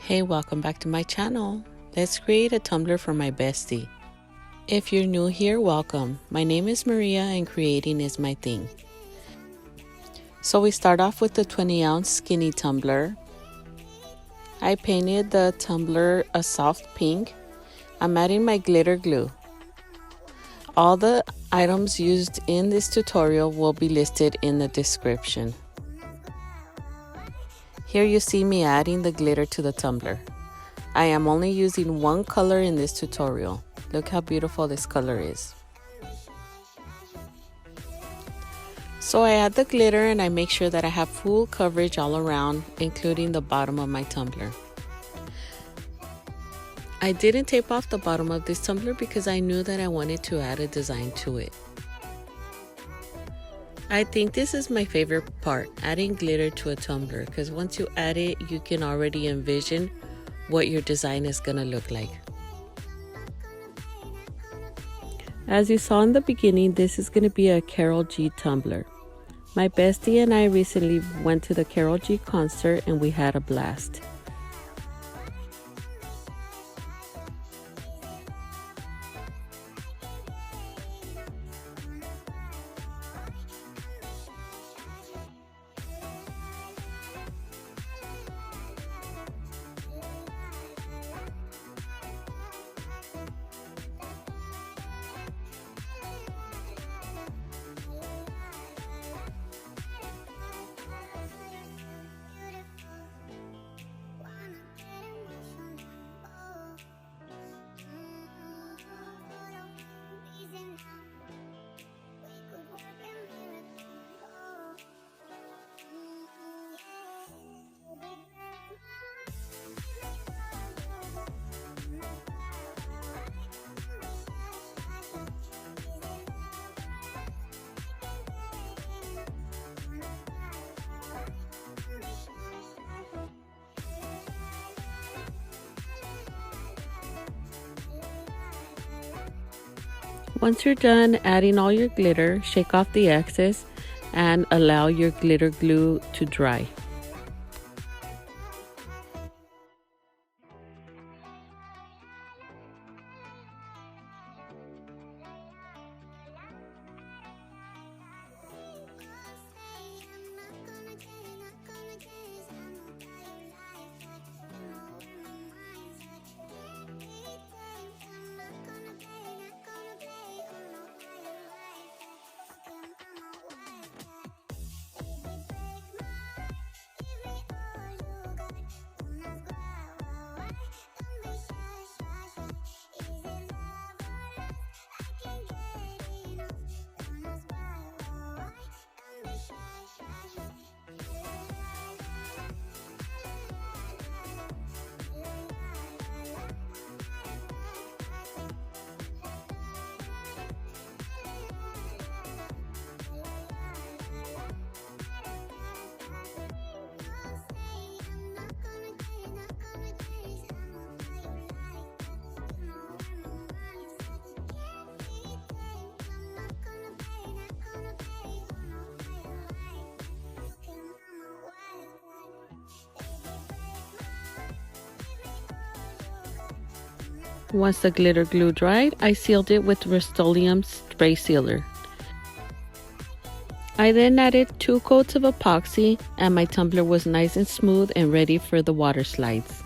Hey, welcome back to my channel. Let's create a tumbler for my bestie. If you're new here, welcome. My name is Maria and creating is my thing. So we start off with the 20-ounce skinny tumbler. I painted the tumbler a soft pink. I'm adding my glitter glue. All the items used in this tutorial will be listed in the description. Here you see me adding the glitter to the tumbler. I am only using one color in this tutorial. Look how beautiful this color is. So I add the glitter and I make sure that I have full coverage all around, including the bottom of my tumbler. I didn't tape off the bottom of this tumbler because I knew that I wanted to add a design to it. I think this is my favorite part, adding glitter to a tumbler, because once you add it, you can already envision what your design is going to look like. As you saw in the beginning, this is going to be a Karol G tumbler. My bestie and I recently went to the Karol G concert and we had a blast. Once you're done adding all your glitter, shake off the excess and allow your glitter glue to dry. Once the glitter glue dried, I sealed it with Rust-Oleum spray sealer. I then added 2 coats of epoxy and my tumbler was nice and smooth and ready for the water slides.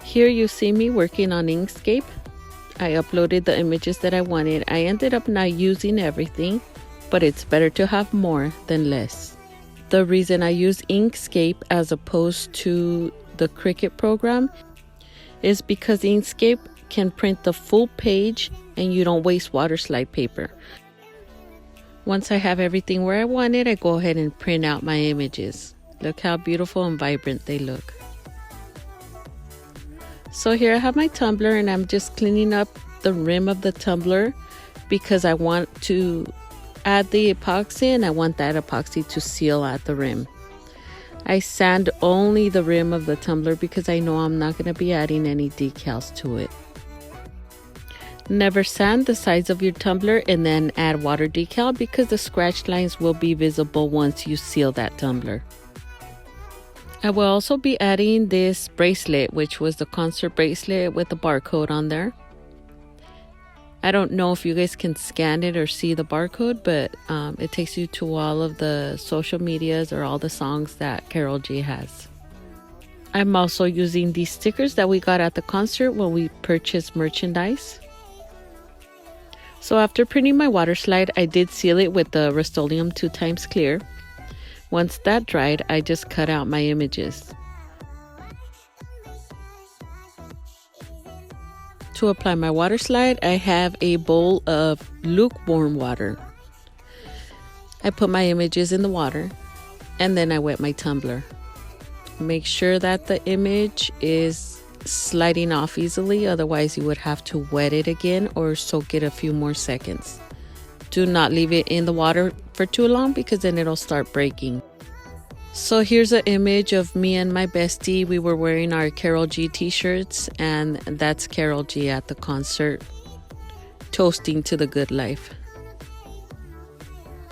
Here you see me working on Inkscape. I uploaded the images that I wanted. I ended up not using everything, but it's better to have more than less. The reason I use Inkscape as opposed to the Cricut program is because Inkscape can print the full page and you don't waste water slide paper. Once I have everything where I want it, I go ahead and print out my images. Look how beautiful and vibrant they look. So here I have my tumbler and I'm just cleaning up the rim of the tumbler because I want to add the epoxy and I want that epoxy to seal at the rim. I sand only the rim of the tumbler because I know I'm not going to be adding any decals to it. Never sand the sides of your tumbler and then add water decal because the scratch lines will be visible once you seal that tumbler. I will also be adding this bracelet, which was the concert bracelet with the barcode on there. I don't know if you guys can scan it or see the barcode, but it takes you to all of the social medias or all the songs that Karol G has. I'm also using these stickers that we got at the concert when we purchased merchandise. So after printing my water slide, I did seal it with the Rust-Oleum 2x clear. Once that dried, I just cut out my images. To apply my water slide, I have a bowl of lukewarm water. I put my images in the water and then I wet my tumbler. Make sure that the image is sliding off easily, otherwise you would have to wet it again or soak it a few more seconds. Do not leave it in the water for too long because then it'll start breaking. So here's an image of me and my bestie. We were wearing our Karol G t-shirts, and that's Karol G at the concert, toasting to the good life.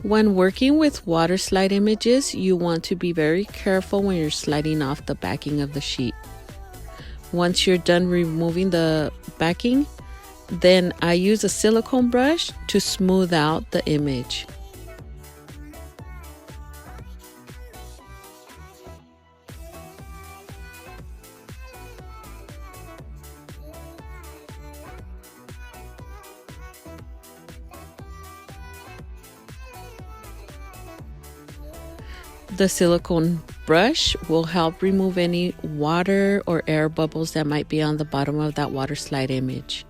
When working with water slide images, you want to be very careful when you're sliding off the backing of the sheet. Once you're done removing the backing, then I use a silicone brush to smooth out the image. The silicone brush will help remove any water or air bubbles that might be on the bottom of that water slide image.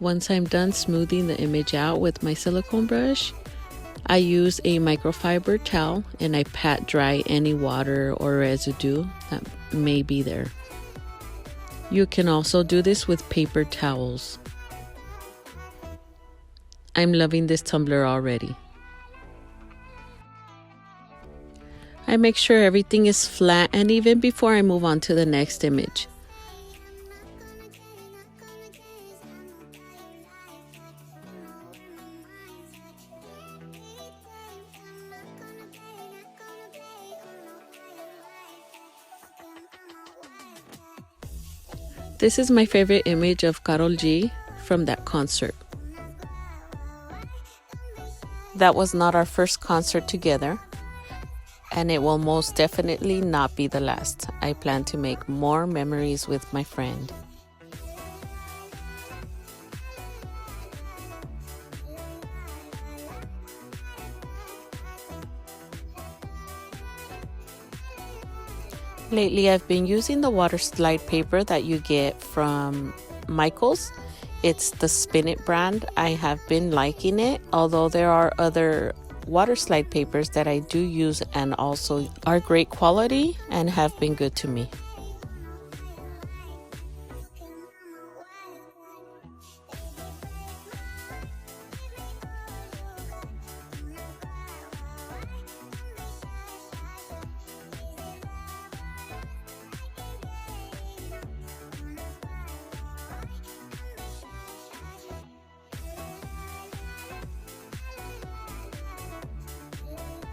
Once I'm done smoothing the image out with my silicone brush, I use a microfiber towel and I pat dry any water or residue that may be there. You can also do this with paper towels. I'm loving this tumbler already. I make sure everything is flat and even before I move on to the next image. This is my favorite image of Karol G from that concert. That was not our first concert together, and it will most definitely not be the last. I plan to make more memories with my friend. Lately, I've been using the water slide paper that you get from Michaels. It's the Spin It brand. I have been liking it, although there are other water slide papers that I do use and also are great quality and have been good to me.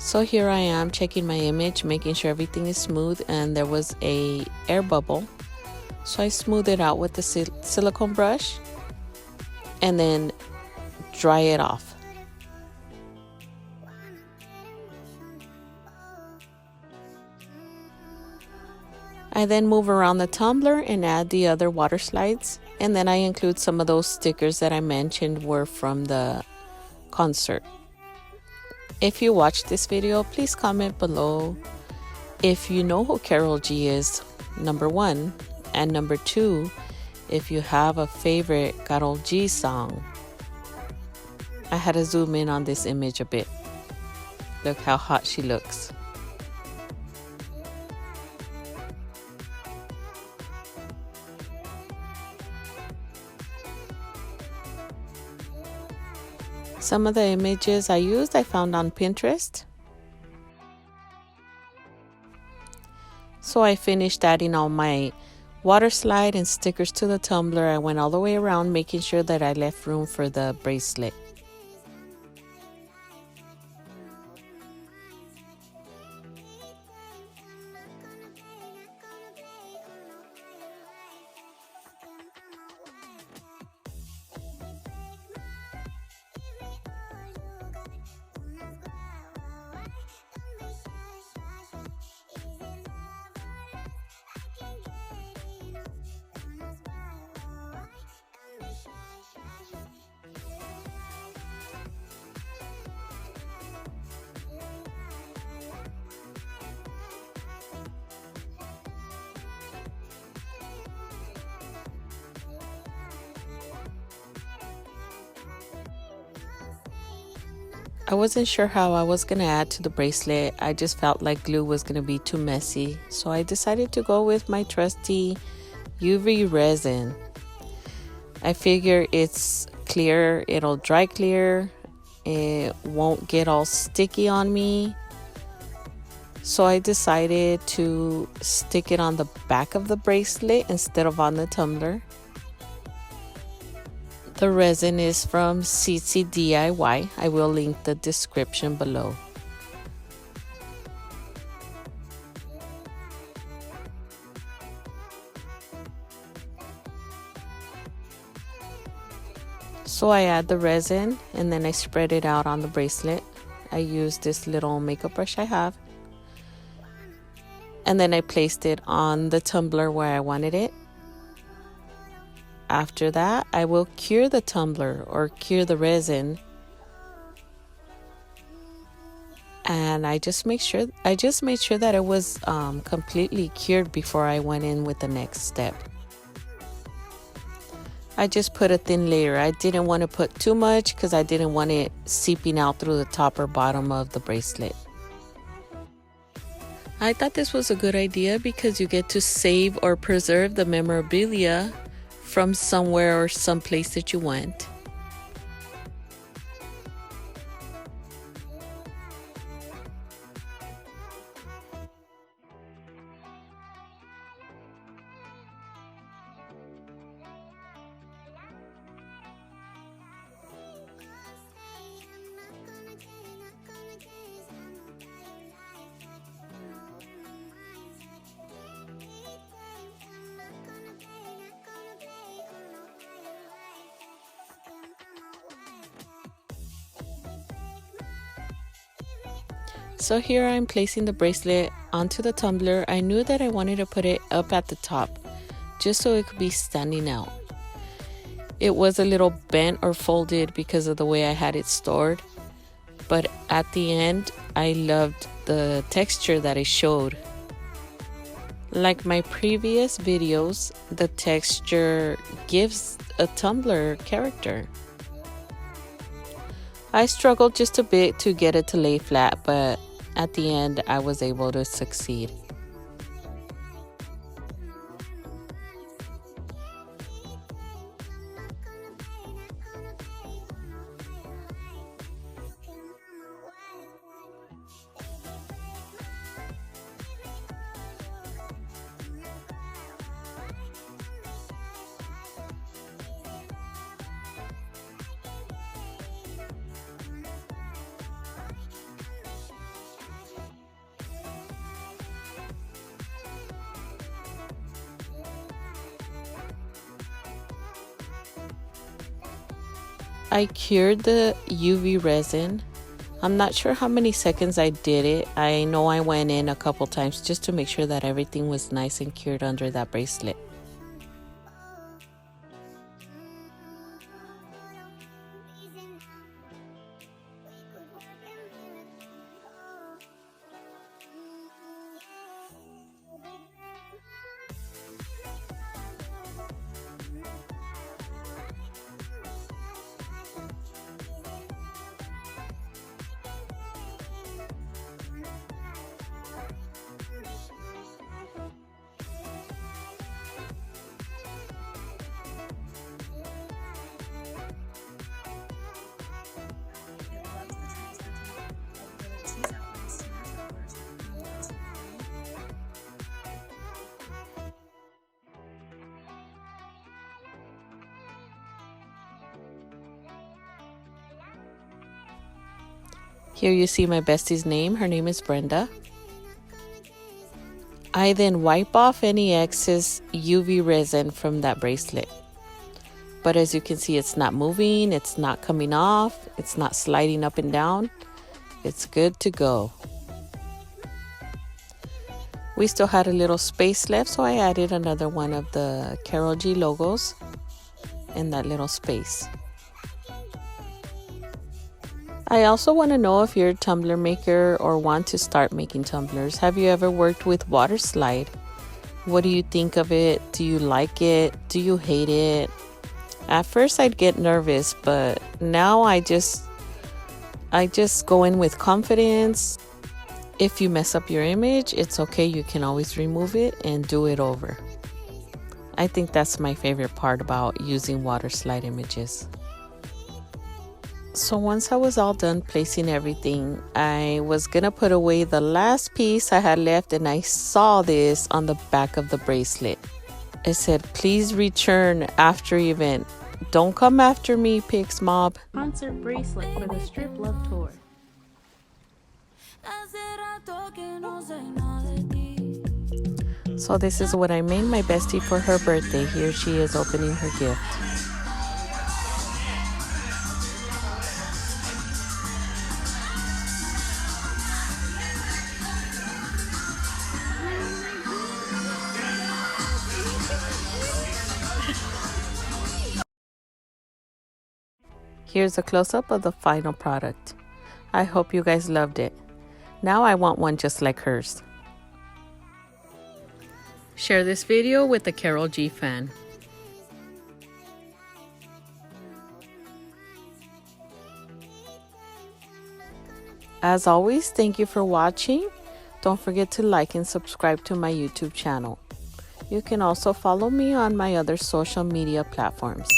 So here I am checking my image, making sure everything is smooth, and there was a air bubble. So I smooth it out with the silicone brush and then dry it off. I then move around the tumbler and add the other water slides, and then I include some of those stickers that I mentioned were from the concert. If you watched this video, please comment below if you know who Karol G is, number 1, and number 2, if you have a favorite Karol G song. I had to zoom in on this image a bit. Look how hot she looks. Some of the images I used, I found on Pinterest. So I finished adding all my water slide and stickers to the tumbler. I went all the way around, making sure that I left room for the bracelet. I wasn't sure how I was going to add to the bracelet. I just felt like glue was going to be too messy. So I decided to go with my trusty UV resin. I figure it's clear, it'll dry clear, it won't get all sticky on me. So I decided to stick it on the back of the bracelet instead of on the tumbler. The resin is from CC DIY. I will link the description below. So I add the resin and then I spread it out on the bracelet. I use this little makeup brush I have. And then I placed it on the tumbler where I wanted it. After that, I will cure the tumbler or cure the resin. And I just made sure that it was completely cured before I went in with the next step. I just put a thin layer. I didn't want to put too much because I didn't want it seeping out through the top or bottom of the bracelet. I thought this was a good idea because you get to save or preserve the memorabilia from somewhere or someplace that you went. So here I'm placing the bracelet onto the tumbler. I knew that I wanted to put it up at the top just so it could be standing out. It was a little bent or folded because of the way I had it stored, but at the end I loved the texture that it showed. Like my previous videos, the texture gives a tumbler character. I struggled just a bit to get it to lay flat, but at the end, I was able to succeed. I cured the UV resin. I'm not sure how many seconds I did it. I know I went in a couple times just to make sure that everything was nice and cured under that bracelet. Here you see my bestie's name. Her name is Brenda. I then wipe off any excess UV resin from that bracelet. But as you can see, it's not moving, it's not coming off, it's not sliding up and down. It's good to go. We still had a little space left, so I added another one of the Karol G logos in that little space. I also want to know if you're a tumbler maker or want to start making tumblers. Have you ever worked with water slide? What do you think of it? Do you like it? Do you hate it? At first I'd get nervous, but now I just go in with confidence. If you mess up your image, it's okay. You can always remove it and do it over. I think that's my favorite part about using water slide images. So once I was all done placing everything, I was gonna put away the last piece I had left, and I saw this on the back of the bracelet. It said, "Please return after event. Don't come after me, Pix Mob." Concert bracelet for the Strip Love Tour. So this is what I made my bestie for her birthday. Here she is opening her gift. Here's a close-up of the final product. I hope you guys loved it. Now I want one just like hers. Share this video with a Karol G fan. As always, thank you for watching. Don't forget to like and subscribe to my YouTube channel. You can also follow me on my other social media platforms.